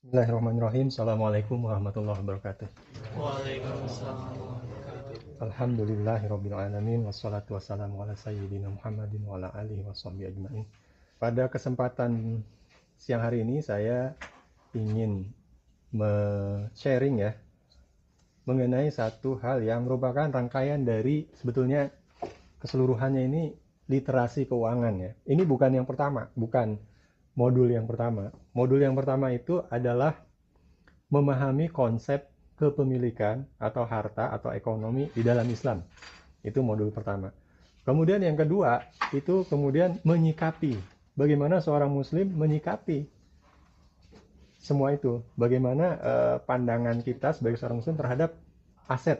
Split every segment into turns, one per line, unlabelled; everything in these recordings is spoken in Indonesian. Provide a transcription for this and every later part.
Bismillahirrahmanirrahim. Assalamualaikum warahmatullahi wabarakatuh.
Waalaikumsalam warahmatullahi wabarakatuh.
Alhamdulillahirabbil alamin wassalatu wassalamu ala sayyidina Muhammadin wa ala alihi washabbihi ajmain. Pada kesempatan siang hari ini saya ingin sharing ya mengenai satu hal yang merupakan rangkaian dari sebetulnya keseluruhannya ini literasi keuangan ya. Ini bukan yang pertama, bukan modul yang pertama. Modul yang pertama itu adalah memahami konsep kepemilikan atau harta atau ekonomi di dalam Islam. Itu modul pertama. Kemudian yang kedua, itu kemudian menyikapi. Bagaimana seorang muslim menyikapi semua itu. Bagaimana pandangan kita sebagai seorang muslim terhadap aset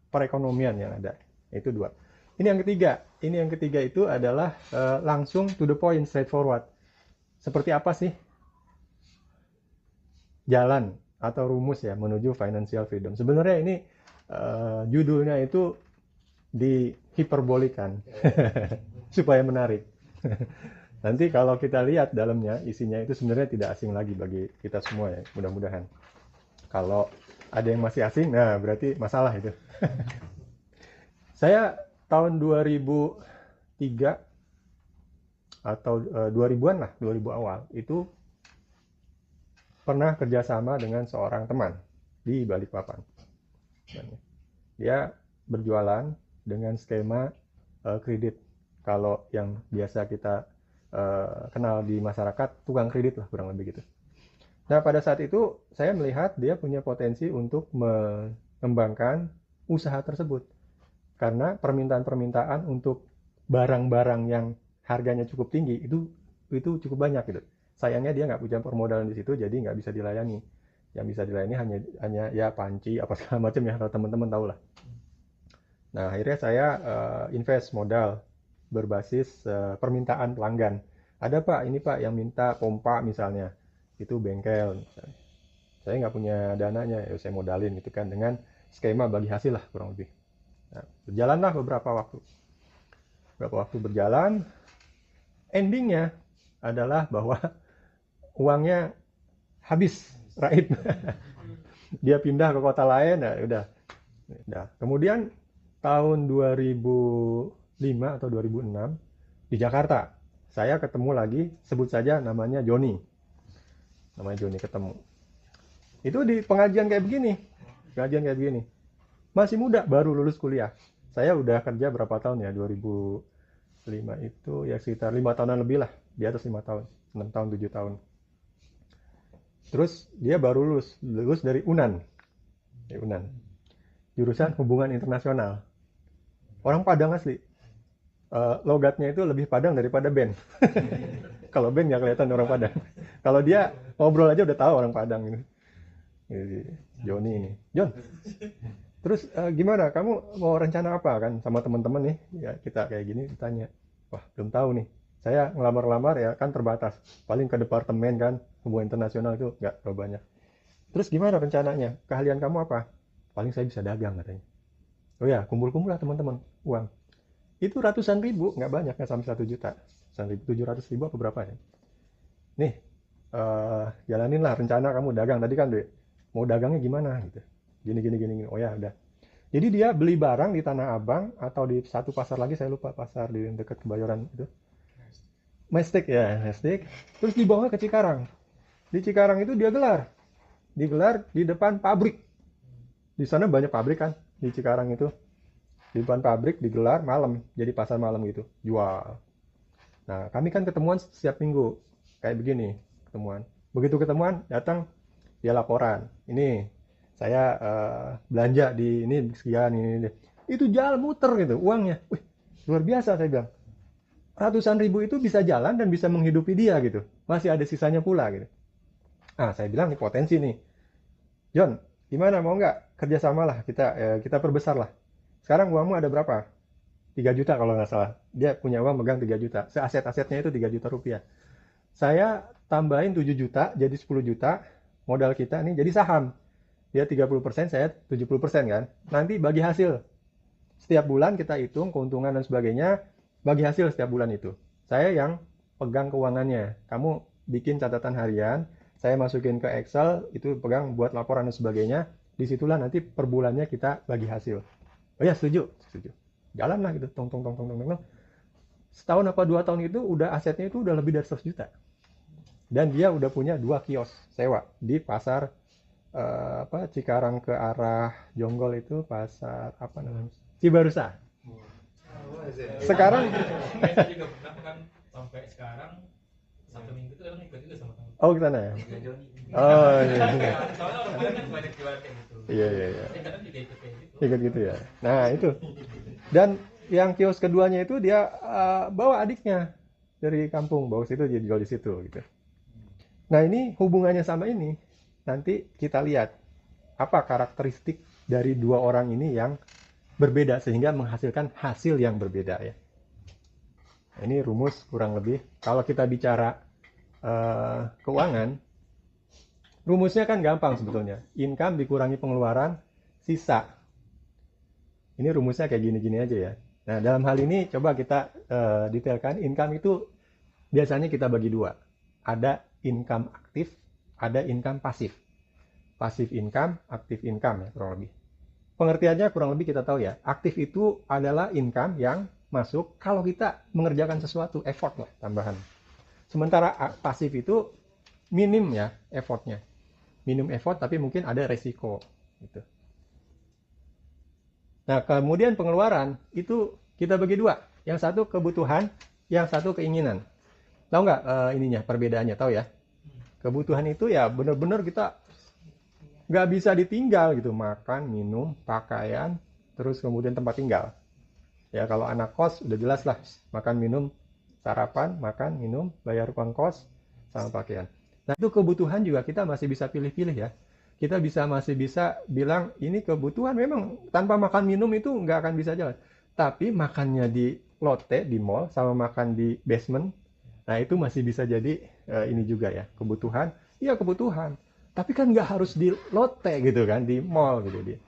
perekonomian yang ada. Itu dua. Ini yang ketiga. Ini yang ketiga itu adalah langsung to the point, straightforward. Seperti apa sih jalan atau rumus ya menuju financial freedom. Sebenarnya ini judulnya itu dihiperbolikan supaya menarik. Nanti kalau kita lihat dalamnya isinya itu sebenarnya tidak asing lagi bagi kita semua ya, mudah-mudahan. Kalau ada yang masih asing, nah berarti masalah itu. Saya tahun 2003 atau 2000-an lah, 2000 awal itu pernah kerjasama dengan seorang teman di Balikpapan. Dia berjualan dengan skema kredit. Kalau yang biasa kita kenal di masyarakat, tukang kredit lah kurang lebih gitu. Nah pada saat itu saya melihat dia punya potensi untuk mengembangkan usaha tersebut. Karena permintaan-permintaan untuk barang-barang yang harganya cukup tinggi itu cukup banyak gitu. Sayangnya dia nggak punya permodalan di situ, jadi nggak bisa dilayani. Yang bisa dilayani hanya ya panci apa segala macam ya, kalau teman-teman tahu lah. Nah akhirnya saya invest modal berbasis permintaan pelanggan. Ada pak, ini pak yang minta pompa misalnya, itu bengkel. Misalnya. Saya nggak punya dananya, ya saya modalin gitu kan dengan skema bagi hasil lah kurang lebih. Nah, berjalanlah beberapa waktu. Beberapa waktu berjalan, endingnya adalah bahwa uangnya habis, raib. Dia pindah ke kota lain, nah udah. Kemudian tahun 2005 atau 2006 di Jakarta, saya ketemu lagi, sebut saja namanya Joni. Namanya Joni ketemu. Itu di pengajian kayak begini. Pengajian kayak begini. Masih muda, baru lulus kuliah. Saya udah kerja berapa tahun ya? 2005 itu ya sekitar 5 tahunan lebih lah. Di atas 5 tahun. 6 tahun, 7 tahun. Terus dia baru lulus dari UNAN. Ya, UNAN. Jurusan hubungan internasional. Orang Padang asli. Logatnya itu lebih Padang daripada Ben. Kalau Ben nggak kelihatan orang Padang. Kalau dia ngobrol aja udah tahu orang Padang ini. Joni ini. John, terus gimana? Kamu mau rencana apa kan sama teman-teman nih? Ya kita kayak gini ditanya. Wah belum tahu nih. Saya ngelamar-lamar ya kan terbatas. Paling ke departemen kan hubungan internasional itu nggak terlalu banyak. Terus gimana rencananya? Keahlian kamu apa? Paling saya bisa dagang katanya. Oh ya kumpul-kumpul lah teman-teman uang. Itu ratusan ribu, nggak banyak nggak sampai 1 juta. 700 ribu apa berapa ya? Nih jalanin lah rencana kamu dagang tadi kan deh. Mau dagangnya gimana gitu. Gini. Oh ya udah. Jadi dia beli barang di Tanah Abang atau di satu pasar lagi saya lupa pasar di dekat Kebayoran itu. Mestik ya, Mestik. Terus dibawa ke Cikarang. Di Cikarang itu dia digelar di depan pabrik. Di sana banyak pabrik kan di Cikarang itu. Di depan pabrik digelar malam, jadi pasar malam gitu, jual. Nah, kami kan ketemuan setiap minggu, kayak begini ketemuan. Begitu ketemuan, datang dia laporan. Ini saya belanja di ini sekian ini. Itu jalan muter gitu uangnya. Wih, luar biasa saya bilang. Ratusan ribu itu bisa jalan dan bisa menghidupi dia gitu. Masih ada sisanya pula gitu. Ah, saya bilang ini potensi nih. John, gimana mau nggak kerjasama lah kita perbesar lah. Sekarang uangmu ada berapa? 3 juta kalau nggak salah. Dia punya uang megang 3 juta. Seaset-asetnya itu 3 juta rupiah. Saya tambahin 7 juta jadi 10 juta modal kita nih jadi saham. Dia 30%, saya 70% kan. Nanti bagi hasil. Setiap bulan kita hitung keuntungan dan sebagainya, bagi hasil setiap bulan itu. Saya yang pegang keuangannya. Kamu bikin catatan harian, saya masukin ke Excel, itu pegang buat laporan dan sebagainya. Disitulah nanti per bulannya kita bagi hasil. Oh ya, setuju. Jalan lah gitu, tong tong tong tong tong tong. Setahun apa 2 tahun itu udah asetnya itu udah lebih dari 100 juta. Dan dia udah punya 2 kios sewa di pasar Cikarang ke arah Jonggol, itu pasar apa namanya? Cibarusa. Sekarang
saya juga pernah kan sampai sekarang Sabtu Minggu itu kadang ikut juga sama teman.
oh ke sana ya. Oh iya.
Soalnya orang kan banyak jual kayak gitu.
Iya.
Saya kadang juga ikut kayak gitu.
Ikut gitu ya. Nah, itu. Dan yang kios keduanya itu dia bawa adiknya dari kampung, bawa situ, jadi jual di situ gitu. Nah, ini hubungannya sama ini. Nanti kita lihat apa karakteristik dari dua orang ini yang berbeda sehingga menghasilkan hasil yang berbeda ya. Nah, ini rumus kurang lebih. Kalau kita bicara keuangan, rumusnya kan gampang sebetulnya. Income dikurangi pengeluaran, sisa. Ini rumusnya kayak gini-gini aja ya. Nah, dalam hal ini coba kita detailkan. Income itu biasanya kita bagi dua. Ada income aktif, ada income pasif. Pasif income, aktif income ya kurang lebih. Pengertiannya kurang lebih kita tahu ya. Aktif itu adalah income yang masuk kalau kita mengerjakan sesuatu, effort lah tambahan. Sementara pasif itu minim ya effortnya. Minim effort tapi mungkin ada resiko gitu. Nah, kemudian pengeluaran itu kita bagi dua. Yang satu kebutuhan, yang satu keinginan. Tahu nggak ininya perbedaannya? Tahu ya? Kebutuhan itu ya benar-benar kita nggak bisa ditinggal gitu. Makan, minum, pakaian, terus kemudian tempat tinggal. Ya kalau anak kos udah jelas lah. Makan, minum, sarapan, makan, minum, bayar uang kos, sama pakaian. Nah itu kebutuhan juga kita masih bisa pilih-pilih ya. Kita masih bisa bilang ini kebutuhan, memang tanpa makan minum itu nggak akan bisa jalan. Tapi makannya di lotte, di mall, sama makan di basement, nah itu masih bisa jadi ini juga ya, kebutuhan. Iya kebutuhan, tapi kan nggak harus di lotte gitu kan, di mall gitu dia.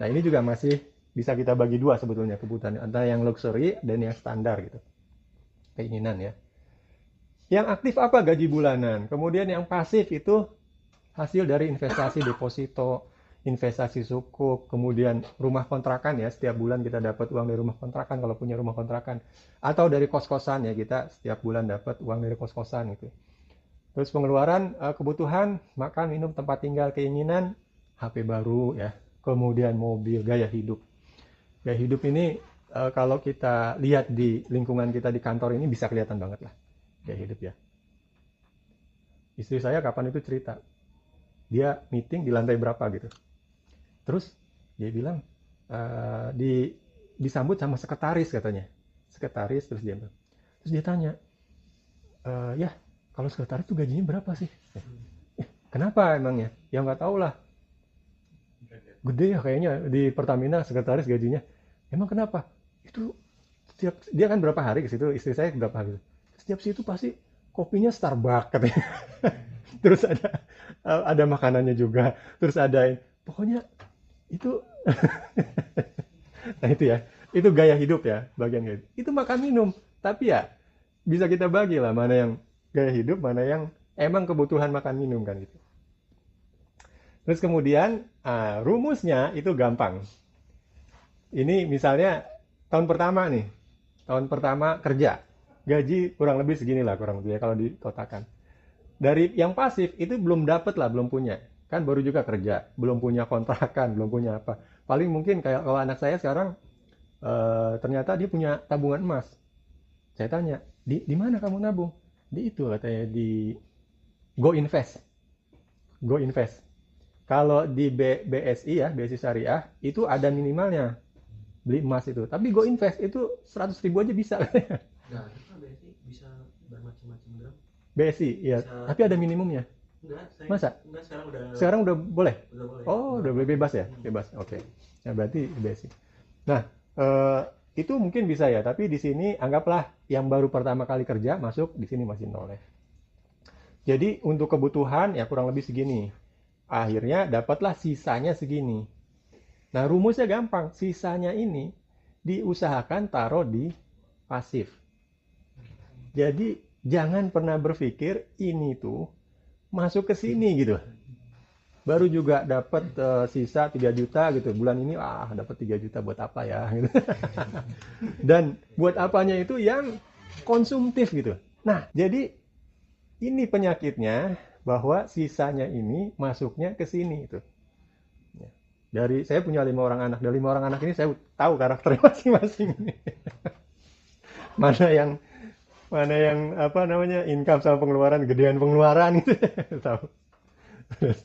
Nah ini juga masih bisa kita bagi dua sebetulnya kebutuhan, antara yang luxury dan yang standar gitu, keinginan ya. Yang aktif apa? Gaji bulanan. Kemudian yang pasif itu hasil dari investasi deposito, investasi sukuk, kemudian rumah kontrakan ya, setiap bulan kita dapat uang dari rumah kontrakan kalau punya rumah kontrakan, atau dari kos-kosan ya, kita setiap bulan dapat uang dari kos-kosan gitu. Terus pengeluaran, kebutuhan, makan, minum, tempat tinggal, keinginan, HP baru ya, kemudian mobil, gaya hidup. Gaya hidup ini kalau kita lihat di lingkungan kita di kantor ini bisa kelihatan banget lah gaya hidup ya. Istri saya kapan itu cerita, dia meeting di lantai berapa gitu. Terus dia bilang disambut sama sekretaris katanya. Sekretaris terus dia tanya, ya kalau sekretaris tuh gajinya berapa sih? Kenapa emangnya? Ya nggak tahu lah. Gede ya kayaknya di Pertamina sekretaris gajinya. Emang kenapa? Itu setiap dia kan berapa hari ke situ, istri saya berapa hari. Setiap situ pasti kopinya Starbucks katanya. Terus ada makanannya juga, terus ada pokoknya itu nah itu ya, itu gaya hidup ya, bagian gaya hidup. Itu makan minum, tapi ya bisa kita bagi lah mana yang gaya hidup, mana yang emang kebutuhan makan minum kan gitu. Terus kemudian rumusnya itu gampang. Ini misalnya tahun pertama nih, tahun pertama kerja, gaji kurang lebih segini lah kurang lebih ya kalau dikotakan. Dari yang pasif itu belum dapat lah, belum punya. Kan baru juga kerja, belum punya kontrakan, belum punya apa. Paling mungkin kayak kalau anak saya sekarang ternyata dia punya tabungan emas. Saya tanya, di mana kamu nabung? Di itu katanya, di Go Invest. Go Invest. Kalau di BSI ya, BSI Syariah, itu ada minimalnya beli emas itu. Tapi Go Invest itu 100.000 aja bisa.
Nah, itu BSI bisa bermacam-macam gram.
BSI, ya.
Bisa.
Tapi ada minimumnya.
Enggak,
Masa?
Enggak,
Sekarang udah boleh?
Udah boleh.
Oh, udah boleh bebas ya? Bebas. Oke. Nah, berarti BSI. Nah, itu mungkin bisa ya, tapi di sini anggaplah yang baru pertama kali kerja masuk di sini masih nol ya. Jadi untuk kebutuhan ya kurang lebih segini. Akhirnya dapatlah sisanya segini. Nah, rumusnya gampang. Sisanya ini diusahakan taruh di pasif. Jadi jangan pernah berpikir ini tuh masuk ke sini gitu. Baru juga dapat sisa 3 juta gitu. Bulan ini dapat 3 juta buat apa ya gitu. Dan buat apanya itu yang konsumtif gitu. Nah, jadi ini penyakitnya bahwa sisanya ini masuknya ke sini itu. Dari saya punya 5 orang anak. Dari 5 orang anak ini saya tahu karakternya masing-masing. Mana yang apa namanya income sama pengeluaran, gedean pengeluaran gitu. Tahu. Terus,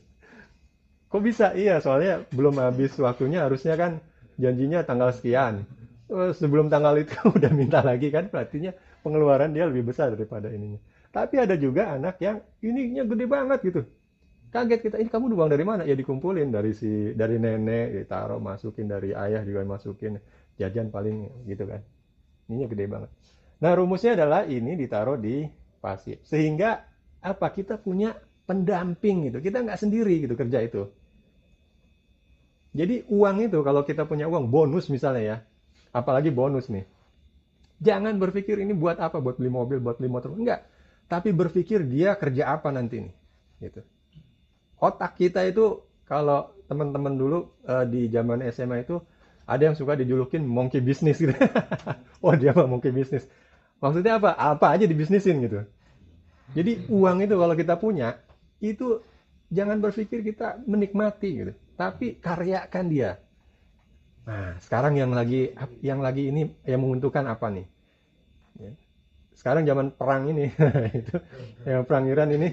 kok bisa? Iya, soalnya belum habis waktunya, harusnya kan janjinya tanggal sekian. Sebelum tanggal itu udah minta lagi kan, berarti pengeluaran dia lebih besar daripada ininya. Tapi ada juga anak yang ininya gede banget gitu. Kaget kita, ini kamu uang dari mana? Ya dikumpulin dari nenek, ditaruh, masukin, dari ayah juga masukin, jajan paling gitu kan. Ininya gede banget. Nah, rumusnya adalah ini ditaruh di pasif. Sehingga apa? Kita punya pendamping gitu. Kita nggak sendiri gitu kerja itu. Jadi uang itu kalau kita punya uang bonus misalnya ya, apalagi bonus nih. Jangan berpikir ini buat apa, buat beli mobil, buat beli motor, enggak. Tapi berpikir dia kerja apa nanti nih, gitu. Otak kita itu kalau teman-teman dulu di zaman SMA itu ada yang suka dijulukin monkey business gitu. Oh dia mah monkey business. Maksudnya apa? Apa aja dibisnisin gitu. Jadi uang itu kalau kita punya itu jangan berpikir kita menikmati gitu, tapi karyakan dia. Nah, sekarang yang lagi ini yang menguntungkan apa nih? Ya. Sekarang zaman perang ini, itu yang perang Iran ini,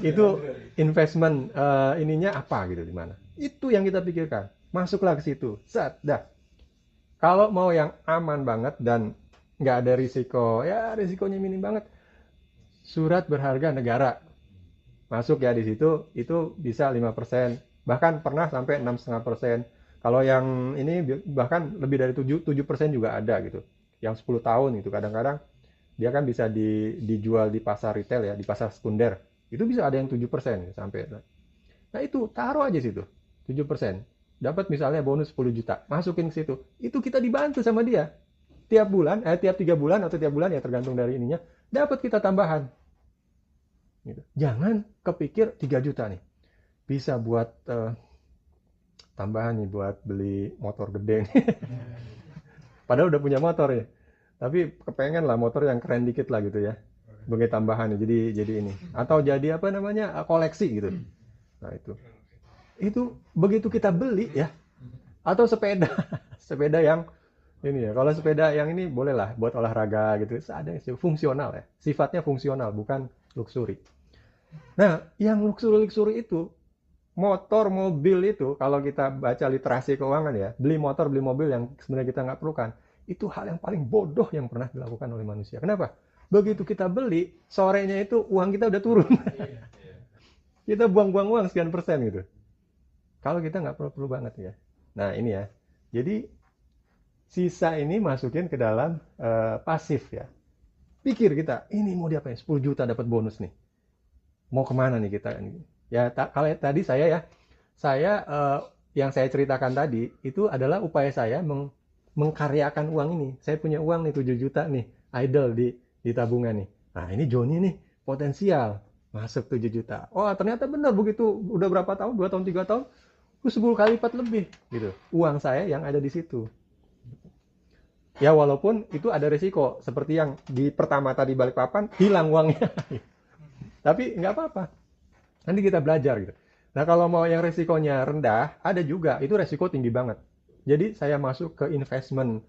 itu investment ininya apa gitu di mana? Itu yang kita pikirkan. Masuklah ke situ. Set, dah. Kalau mau yang aman banget dan nggak ada risiko, ya risikonya minim banget. Surat berharga negara. Masuk ya di situ, itu bisa 5%. Bahkan pernah sampai 6,5%. Kalau yang ini bahkan lebih dari 7% juga ada gitu. Yang 10 tahun itu kadang-kadang dia kan bisa dijual di pasar retail ya, di pasar sekunder. Itu bisa ada yang 7% sampai. Nah itu taruh aja situ, 7%. Dapat misalnya bonus 10 juta, masukin ke situ. Itu kita dibantu sama dia. Tiap bulan, tiap 3 bulan atau tiap bulan ya tergantung dari ininya, dapat kita tambahan. Gitu. Jangan kepikir 3 juta nih. Bisa buat tambahan nih buat beli motor gede nih. Padahal udah punya motor ya. Tapi kepengen lah motor yang keren dikit lah gitu ya. Sebagai tambahan ya. Jadi ini. Atau jadi apa namanya? Koleksi gitu. Nah itu. Itu begitu kita beli ya. Atau sepeda. Sepeda yang ini ya. Kalau sepeda yang ini boleh lah buat olahraga gitu. Ada yang fungsional ya. Sifatnya fungsional bukan luxury. Nah, yang luxury itu motor, mobil itu, kalau kita baca literasi keuangan ya, beli motor, beli mobil yang sebenarnya kita nggak perlukan, itu hal yang paling bodoh yang pernah dilakukan oleh manusia. Kenapa? Begitu kita beli, sorenya itu uang kita udah turun. Kita buang-buang uang sekian persen gitu. Kalau kita nggak perlu banget ya. Nah ini ya, jadi sisa ini masukin ke dalam pasif ya. Pikir kita, ini mau diapain? 10 juta dapat bonus nih. Mau kemana nih kita? Ya kalau tadi saya yang saya ceritakan tadi itu adalah upaya saya mengkaryakan uang ini. Saya punya uang nih 7 juta nih idle di tabungan nih. Nah ini Joni nih potensial masuk 7 juta. Oh ternyata benar begitu udah berapa tahun, 2 tahun 3 tahun 10 kali lipat lebih gitu. Uang saya yang ada di situ. Ya walaupun itu ada risiko seperti yang di pertama tadi Balikpapan hilang uangnya. Tapi nggak apa-apa. Nanti kita belajar gitu. Nah kalau mau yang resikonya rendah, ada juga. Itu resiko tinggi banget. Jadi saya masuk ke investment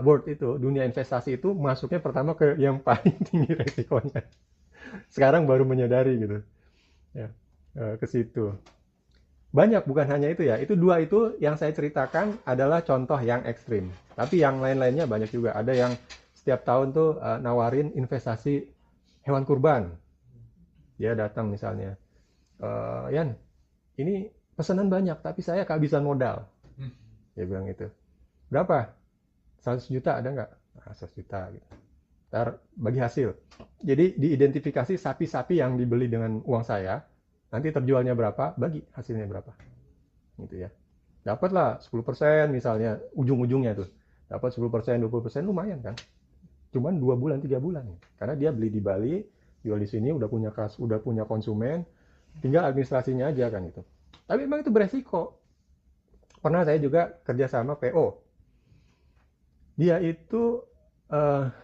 world itu, dunia investasi itu masuknya pertama ke yang paling tinggi resikonya. Sekarang baru menyadari gitu. Ya, ke situ. Banyak bukan hanya itu ya. Itu 2 itu yang saya ceritakan adalah contoh yang ekstrim. Tapi yang lain-lainnya banyak juga. Ada yang setiap tahun tuh nawarin investasi hewan kurban. Dia datang misalnya, Yan, ini pesanan banyak, tapi saya kehabisan modal. Dia bilang gitu. Berapa? 100 juta ada nggak? Nah, 100 juta. Gitu. Ntar bagi hasil. Jadi diidentifikasi sapi-sapi yang dibeli dengan uang saya, nanti terjualnya berapa, bagi hasilnya berapa. Gitu ya. Dapatlah 10% misalnya, ujung-ujungnya tuh. Dapat 10%, 20%, lumayan kan. Cuman 2 bulan, 3 bulan. Karena dia beli di Bali, jual di sini udah punya udah punya konsumen, tinggal administrasinya aja kan gitu. Tapi memang itu beresiko. Pernah saya juga kerja sama PO. Dia itu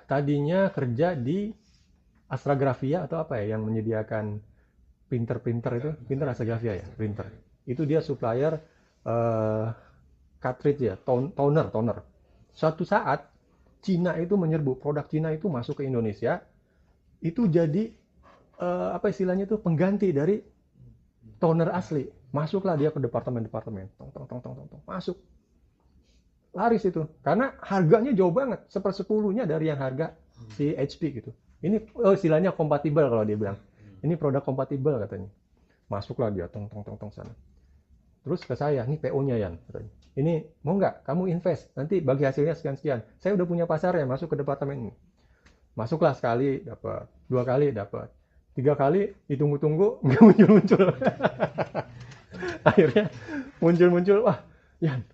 tadinya kerja di Astragrafia atau apa ya yang menyediakan printer itu, printer Astragrafia ya, printer. Itu dia supplier cartridge ya, toner. Suatu saat Cina itu menyerbu, produk Cina itu masuk ke Indonesia, itu jadi apa istilahnya itu pengganti dari toner asli. Masuklah dia ke departemen, tong, masuk. Laris itu, karena harganya jauh banget, 1/10-nya dari yang harga si HP gitu. Ini istilahnya kompatibel kalau dia bilang. Ini produk kompatibel katanya. Masuklah dia, tong sana. Terus ke saya, ini PO-nya Yan, katanya. Ini mau nggak kamu invest, nanti bagi hasilnya sekian. Saya udah punya pasarnya, masuk ke departemen ini. Masuklah sekali dapat, 2 kali dapat, 3 kali ditunggu-tunggu nggak muncul. Akhirnya muncul, wah Yan,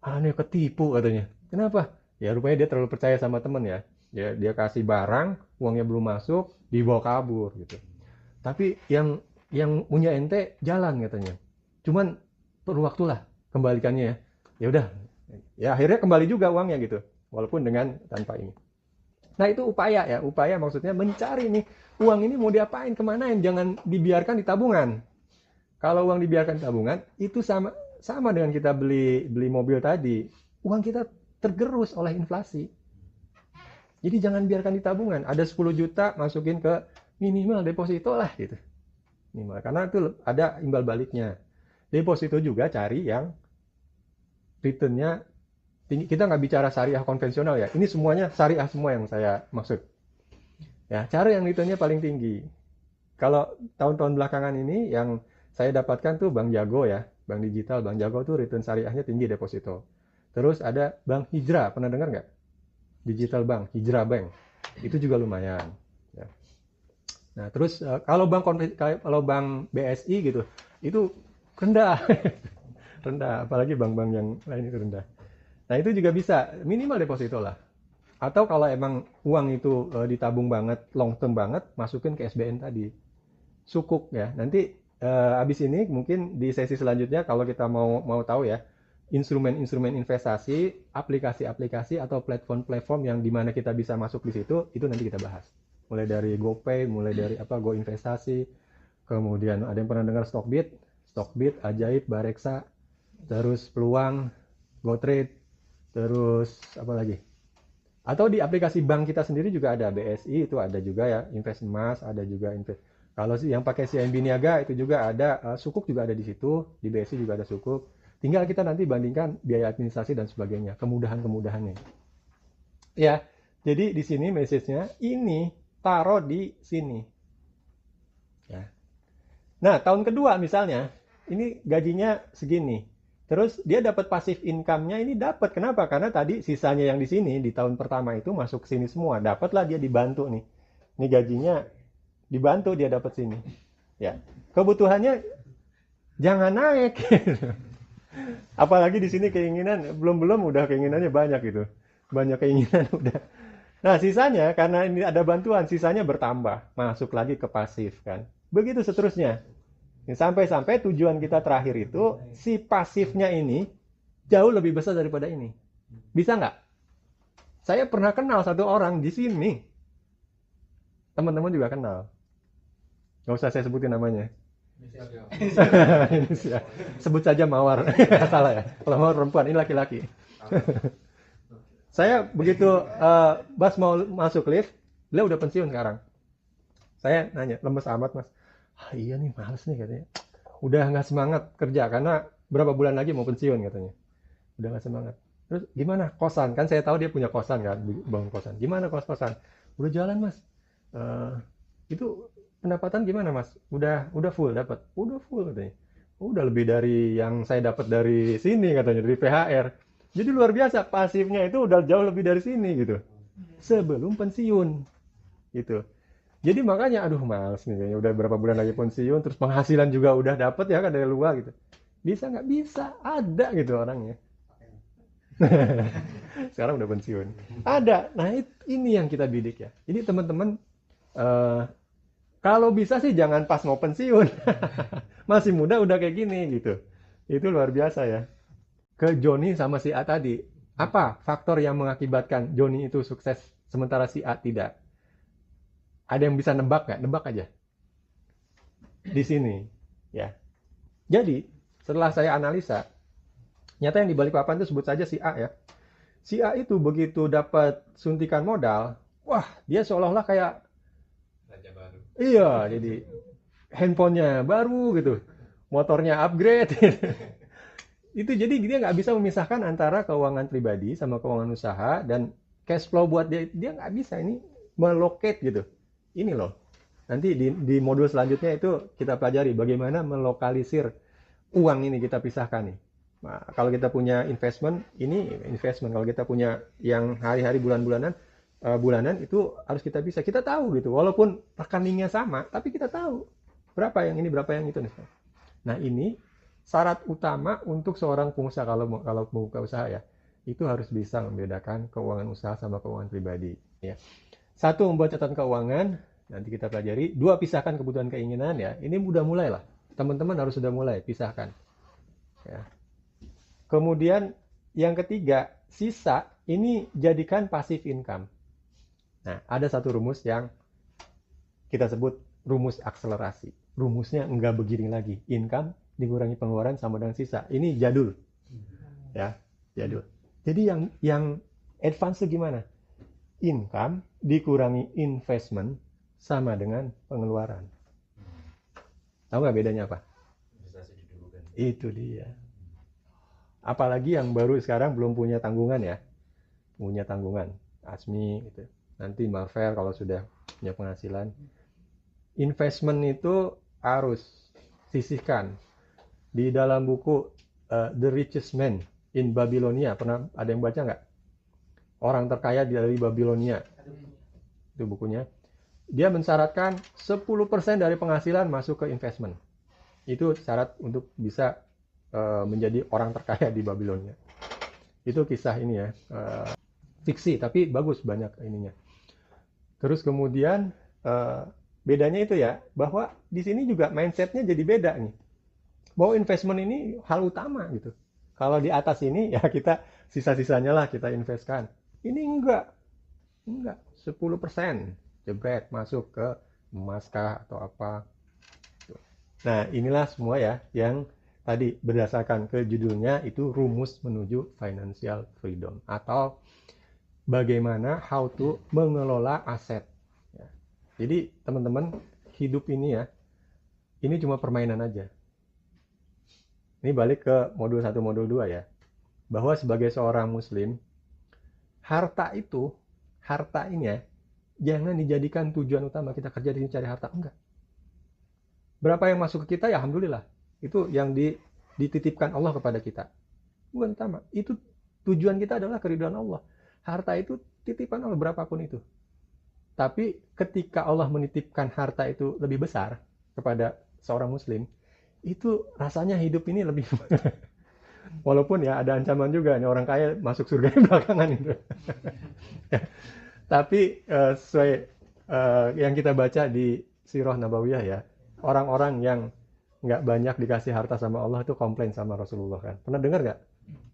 aneh ketipu katanya. Kenapa? Ya rupanya dia terlalu percaya sama temen ya. Dia kasih barang, uangnya belum masuk, dibawa kabur gitu. Tapi yang punya ente jalan katanya. Cuman perlu waktulah kembalikannya ya. Ya udah. Ya akhirnya kembali juga uangnya gitu. Walaupun dengan tanpa ini. Nah itu upaya ya. Upaya maksudnya mencari nih uang ini mau diapain, kemanain, jangan dibiarkan di tabungan. Kalau uang dibiarkan di tabungan itu sama dengan kita beli mobil tadi. Uang kita tergerus oleh inflasi. Jadi jangan biarkan di tabungan. Ada 10 juta masukin ke minimal deposito lah gitu. Minimal. Karena itu ada imbal baliknya. Deposito juga cari yang returnnya tinggi. Kita nggak bicara syariah konvensional ya. Ini semuanya syariah semua yang saya maksud. Ya, cari yang returnnya paling tinggi. Kalau tahun-tahun belakangan ini yang saya dapatkan tuh Bank Jago ya. Bank digital, Bank Jago tuh return syariahnya tinggi deposito. Terus ada Bank Hijrah, pernah dengar nggak? Digital Bank, Hijrah Bank. Itu juga lumayan. Ya. Nah, terus kalau bank BSI gitu, itu rendah. Rendah, apalagi bank-bank yang lain itu rendah. Nah, itu juga bisa minimal deposito lah. Atau kalau emang uang itu ditabung banget, long term banget, masukin ke SBN tadi. Sukuk ya. Nanti habis ini mungkin di sesi selanjutnya kalau kita mau tahu ya, instrumen-instrumen investasi, aplikasi-aplikasi atau platform-platform yang dimana kita bisa masuk di situ, itu nanti kita bahas. Mulai dari GoPay, mulai dari Go Investasi, kemudian ada yang pernah dengar Stockbit, Ajaib, Bareksa, terus Peluang, GoTrade, terus apa lagi? Atau di aplikasi bank kita sendiri juga ada BSI, itu ada juga ya, Invest Emas, ada juga kalau yang pakai CIMB Niaga itu juga ada, Sukuk juga ada di situ, di BSI juga ada Sukuk. Tinggal kita nanti bandingkan biaya administrasi dan sebagainya, kemudahan-kemudahannya. Ya, jadi di sini message-nya ini taruh di sini. Ya. Nah, tahun kedua misalnya, ini gajinya segini. Terus dia dapat passive income-nya ini dapat. Kenapa? Karena tadi sisanya yang di sini di tahun pertama itu masuk ke sini semua. Dapatlah dia dibantu nih. Ini gajinya dibantu dia dapat sini. Ya. Kebutuhannya jangan naik. Apalagi di sini keinginan belum udah keinginannya banyak gitu. Banyak keinginan udah. Nah, sisanya karena ini ada bantuan, sisanya bertambah, masuk lagi ke pasif kan. Begitu seterusnya. Sampai tujuan kita terakhir itu si pasifnya ini jauh lebih besar daripada ini. Bisa nggak? Saya pernah kenal satu orang di sini. Teman-teman juga kenal. Nggak usah saya sebutin namanya. Sebut saja Mawar. Salah ya. Kalau Mawar perempuan, ini laki-laki. Saya begitu Bas mau masuk lift, beliau udah pensiun sekarang. Saya nanya, lemes amat Mas. Iya nih, males nih katanya. Udah nggak semangat kerja karena berapa bulan lagi mau pensiun katanya. Udah nggak semangat. Terus gimana kosan? Kan saya tahu dia punya kosan kan, bangun kosan. Gimana kos-kosan? Udah jalan Mas. Itu pendapatan gimana Mas? Udah full dapat? Udah full katanya. Udah lebih dari yang saya dapat dari sini katanya, dari PHR. Jadi luar biasa, pasifnya itu udah jauh lebih dari sini gitu. Sebelum pensiun. Gitu. Jadi makanya aduh males nih kayaknya udah berapa bulan lagi pensiun, terus penghasilan juga udah dapat ya kan dari luar gitu. Bisa nggak? Bisa, ada gitu orangnya. Sekarang udah pensiun. Ada. Nah, ini yang kita bidik ya. Jadi teman-teman Eh, Kalau bisa sih jangan pas mau pensiun. Masih muda udah kayak gini gitu. Itu luar biasa ya. Ke Joni sama si A tadi. Apa faktor yang mengakibatkan Joni itu sukses sementara si A tidak? Ada yang bisa nebak nggak? Nebak aja. Di sini. Ya. Jadi, setelah saya analisa, nyata yang di balik papan itu sebut saja si A ya. Si A itu begitu dapat suntikan modal, wah dia seolah-olah kayak,
Raja baru.
iya, jadi handphonenya baru gitu, motornya upgrade. Itu jadi dia nggak bisa memisahkan antara keuangan pribadi sama keuangan usaha, dan cash flow buat dia nggak bisa ini melocate gitu. Ini loh. Nanti di modul selanjutnya itu kita pelajari bagaimana melokalisir uang ini, kita pisahkan nih. Nah, kalau kita punya investment, ini investment. Kalau kita punya yang hari-hari bulanan itu harus kita bisa. Kita tahu gitu. Walaupun rekeningnya sama, tapi kita tahu berapa yang ini, berapa yang itu. Nah, ini syarat utama untuk seorang pengusaha kalau membuka usaha ya. Itu harus bisa membedakan keuangan usaha sama keuangan pribadi. Ya. Satu, membuat catatan keuangan. Nanti kita pelajari. Dua, pisahkan kebutuhan keinginan ya. Ini udah mulai lah. Teman-teman harus sudah mulai pisahkan. Ya. Kemudian yang ketiga, sisa ini jadikan passive income. Nah, ada satu rumus yang kita sebut rumus akselerasi. Rumusnya enggak begini lagi. Income dikurangi pengeluaran sama dengan sisa. Ini jadul. Ya, jadul. Jadi yang advance itu gimana? Income dikurangi investment sama dengan pengeluaran. Tahu nggak bedanya apa?
Investasi dulu kan.
Itu dia. Apalagi yang baru sekarang belum punya tanggungan ya. Punya tanggungan. Asmi gitu. Nanti Marvel kalau sudah punya penghasilan. Investment itu harus sisihkan. Di dalam buku The Richest Man in Babylonia, pernah ada yang baca nggak? Orang terkaya dari Babylonia. Itu bukunya. Dia mensyaratkan 10% dari penghasilan masuk ke investment. Itu syarat untuk bisa menjadi orang terkaya di Babylonia. Itu kisah ini ya. Fiksi, tapi bagus banyak ininya. Terus kemudian bedanya itu ya, bahwa di sini juga mindsetnya jadi beda nih. Bahwa investment ini hal utama gitu. Kalau di atas ini ya kita sisa-sisanya lah kita investkan. Ini enggak. 10% jebret masuk ke emas kah atau apa. Nah, inilah semua ya yang tadi berdasarkan ke judulnya itu rumus menuju financial freedom atau bagaimana how to mengelola aset. Ya. Jadi teman-teman, hidup ini ya, ini cuma permainan aja. Ini balik ke modul 1, modul 2 ya. Bahwa sebagai seorang muslim, harta ini ya, jangan dijadikan tujuan utama kita kerja di sini cari harta. Enggak. Berapa yang masuk ke kita ya alhamdulillah. Itu yang dititipkan Allah kepada kita. Bukan utama. Itu tujuan kita adalah keridhaan Allah. Harta itu titipan Allah berapapun itu. Tapi ketika Allah menitipkan harta itu lebih besar kepada seorang muslim, itu rasanya hidup ini lebih walaupun ya ada ancaman juga nih, orang kaya masuk surga belakangan itu. Tapi sesuai yang kita baca di Sirah Nabawiyah ya, orang-orang yang nggak banyak dikasih harta sama Allah itu komplain sama Rasulullah kan. Pernah dengar nggak?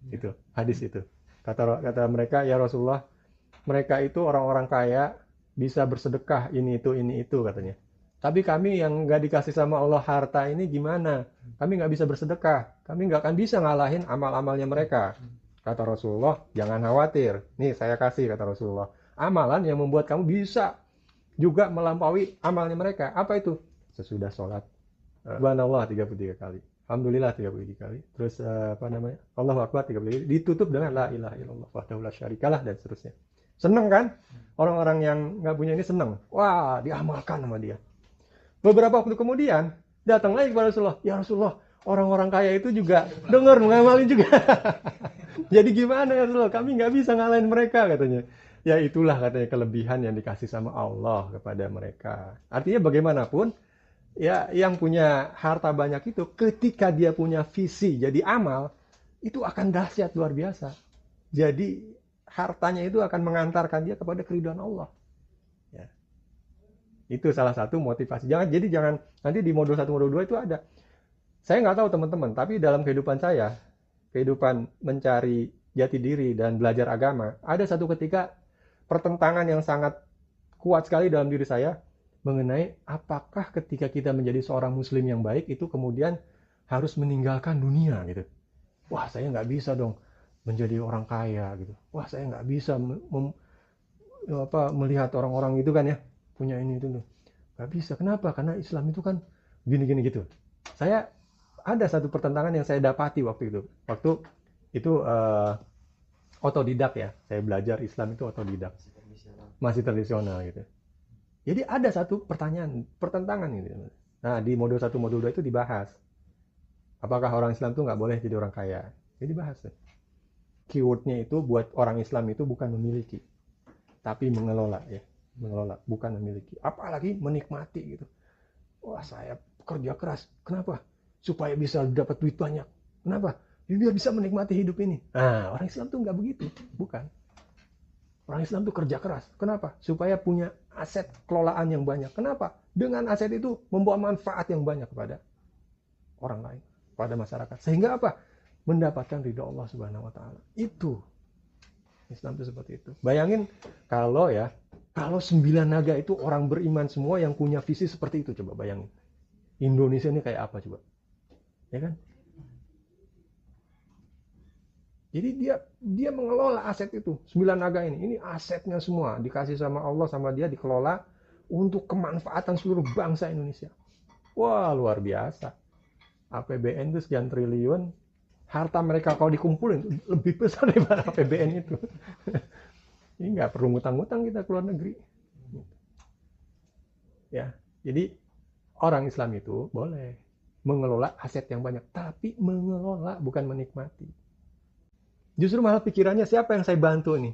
Itu hadis itu. Kata mereka, ya Rasulullah, mereka itu orang-orang kaya bisa bersedekah ini itu katanya. Tapi kami yang nggak dikasih sama Allah harta ini gimana? Kami nggak bisa bersedekah. Kami nggak akan bisa ngalahin amal-amalnya mereka. Kata Rasulullah, jangan khawatir. Nih saya kasih, kata Rasulullah. Amalan yang membuat kamu bisa juga melampaui amalnya mereka. Apa itu? Sesudah sholat. Subhanallah 33 kali. Alhamdulillah 33 kali. Terus Allahu Akbar 33 kali. Ditutup dengan la ilaha illallah wahdahu la syarikalah dan seterusnya. Seneng kan? Orang-orang yang nggak punya ini seneng. Wah, diamalkan sama dia. Beberapa waktu kemudian, datang lagi kepada Rasulullah. Ya Rasulullah, orang-orang kaya itu juga dengar mengamalin juga. Jadi gimana ya Rasulullah? Kami nggak bisa ngalahin mereka katanya. Ya itulah katanya kelebihan yang dikasih sama Allah kepada mereka. Artinya bagaimanapun, ya yang punya harta banyak itu, ketika dia punya visi jadi amal, itu akan dahsyat luar biasa. Jadi hartanya itu akan mengantarkan dia kepada keridhaan Allah. Ya. Itu salah satu motivasi. Jangan nanti di modul 1 modul 2 itu ada. Saya nggak tahu teman-teman, tapi dalam kehidupan saya, kehidupan mencari jati diri dan belajar agama, ada satu ketika pertentangan yang sangat kuat sekali dalam diri saya mengenai apakah ketika kita menjadi seorang muslim yang baik itu kemudian harus meninggalkan dunia gitu. Wah, saya nggak bisa dong menjadi orang kaya gitu. Wah, saya nggak bisa melihat orang-orang itu kan ya punya ini itu tuh. Nggak bisa. Kenapa? Karena Islam itu kan gini-gini gitu. Saya ada satu pertentangan yang saya dapati waktu itu. Waktu itu otodidak ya. Saya belajar Islam itu otodidak. Masih tradisional gitu. Jadi ada satu pertentangan gitu. Nah, di modul 1 modul 2 itu dibahas. Apakah orang Islam itu nggak boleh jadi orang kaya? Jadi dibahas. Keywordnya itu buat orang Islam itu bukan memiliki, tapi mengelola ya. Mengelola, bukan memiliki. Apalagi menikmati gitu. Wah, saya kerja keras. Kenapa? Supaya bisa dapat duit banyak. Kenapa? Ya, biar bisa menikmati hidup ini. Nah, orang Islam tuh nggak begitu. Bukan. Orang Islam tuh kerja keras. Kenapa? Supaya punya aset kelolaan yang banyak. Kenapa? Dengan aset itu membawa manfaat yang banyak kepada orang lain, pada masyarakat. Sehingga apa? Mendapatkan ridha Allah Subhanahu wa taala. Itu Islam itu seperti itu. Bayangin kalau 9 naga itu orang beriman semua yang punya visi seperti itu, coba bayangin. Indonesia ini kayak apa coba? Ya kan? Jadi dia mengelola aset itu, 9 naga ini. Ini asetnya semua dikasih sama Allah, sama dia dikelola untuk kemanfaatan seluruh bangsa Indonesia. Wah, luar biasa. APBN itu sekian triliun, harta mereka kalau dikumpulin lebih besar daripada APBN itu. Ini nggak perlu ngutang-ngutang kita ke luar negeri. Ya, jadi orang Islam itu boleh mengelola aset yang banyak, tapi mengelola bukan menikmati. Justru malah pikirannya siapa yang saya bantu nih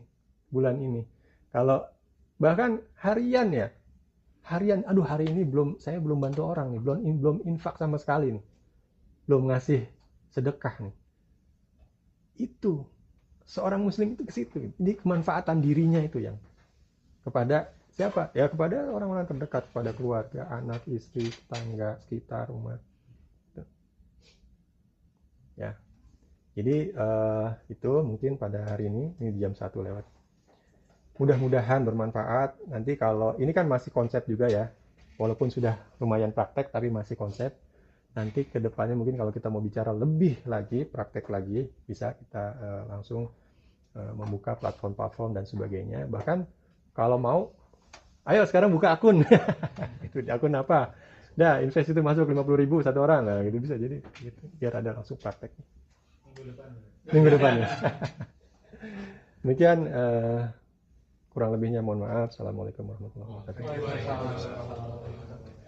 bulan ini. Kalau bahkan harian ya, aduh hari ini saya belum bantu orang nih, belum infak sama sekali nih, belum ngasih sedekah nih. Itu seorang muslim itu ke situ. Jadi kemanfaatan dirinya itu yang kepada siapa? Ya kepada orang-orang terdekat, kepada keluarga, anak, istri, tetangga, sekitar rumah. Ya. Jadi itu mungkin pada hari ini jam 1 lewat. Mudah-mudahan bermanfaat. Nanti kalau ini kan masih konsep juga ya. Walaupun sudah lumayan praktek tapi masih konsep. Nanti ke depannya mungkin kalau kita mau bicara lebih lagi, praktek lagi, bisa kita langsung membuka platform-platform dan sebagainya. Bahkan kalau mau, ayo sekarang buka akun. Itu akun apa? Nah, invest itu masuk 50.000 satu orang. Nah, gitu bisa jadi gitu. Biar ada langsung praktek. Minggu depan ya. Demikian kurang lebihnya mohon maaf. Assalamualaikum warahmatullahi wabarakatuh.